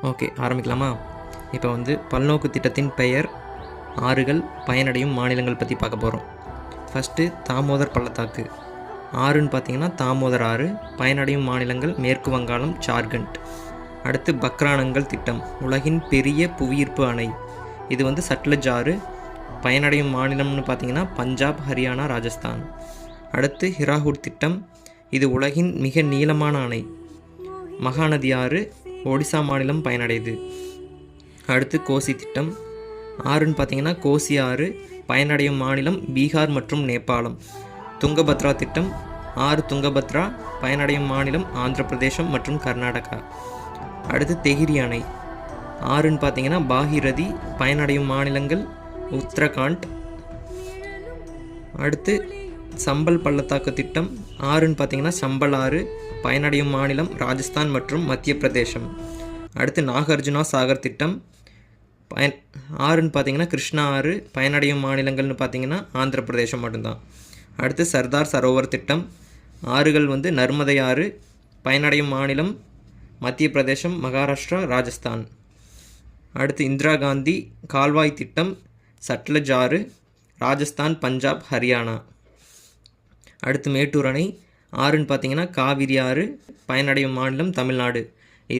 Okay, ஆரம்பிக்கலாமா? இப்போ பல்நோக்கு திட்டத்தின் பெயர், ஆறுகள், பயனடையும் மாநிலங்கள் பற்றி பார்க்க போகிறோம். ஃபஸ்ட்டு தாமோதர் பள்ளத்தாக்கு. ஆறுன்னு பார்த்தீங்கன்னா தாமோதர் ஆறு. பயனடையும் மாநிலங்கள் மேற்கு வங்காளம், ஜார்க்கண்ட். அடுத்து பக்ரானங்கல் திட்டம், உலகின் பெரிய புவியீர்ப்பு அணை. இது சட்லஜ் ஆறு. பயனடையும் மாநிலம்னு பார்த்தீங்கன்னா பஞ்சாப், ஹரியானா, ராஜஸ்தான். அடுத்து ஹிராகுட் திட்டம், இது உலகின் மிக நீளமான அணை. மகாநதி ஆறு, ஒடிசா மாநிலம் பயனடையுது. அடுத்து கோசி திட்டம். ஆறுன்னு பார்த்தீங்கன்னா கோசி ஆறு. பயனடையும் மாநிலம் பீகார் மற்றும் நேபாளம். துங்கபத்ரா திட்டம், ஆறு துங்கபத்ரா. பயனடையும் மாநிலம் ஆந்திர பிரதேசம் மற்றும் கர்நாடகா. அடுத்து தெஹிரி அணை. ஆறுன்னு பார்த்தீங்கன்னா பாகீரதி. பயனடையும் மாநிலங்கள் உத்தரகாண்ட். அடுத்து சம்பல் பள்ளத்தாக்கு திட்டம். ஆறுன்னு பார்த்தீங்கன்னா சம்பல் ஆறு. பயனடையும் மாநிலம் ராஜஸ்தான் மற்றும் மத்திய பிரதேசம். அடுத்து நாகார்ஜுனா சாகர் திட்டம். ஆறுன்னு பார்த்தீங்கன்னா கிருஷ்ணா ஆறு. பயனடையும் மாநிலங்கள்னு பார்த்தீங்கன்னா ஆந்திர பிரதேசம் மட்டும்தான். அடுத்து சர்தார் சரோவர் திட்டம். ஆறுகள் நர்மதை ஆறு. பயனடையும் மாநிலம் மத்திய பிரதேசம், மகாராஷ்டிரா, ராஜஸ்தான். அடுத்து இந்திரா காந்தி கால்வாய் திட்டம். சட்லஜ் ஆறு. ராஜஸ்தான், பஞ்சாப், ஹரியானா. அடுத்து மேட்டூர் அணை. ஆறுன்னு பார்த்தீங்கன்னா காவிரி ஆறு. பயனடையும் மாநிலம் தமிழ்நாடு.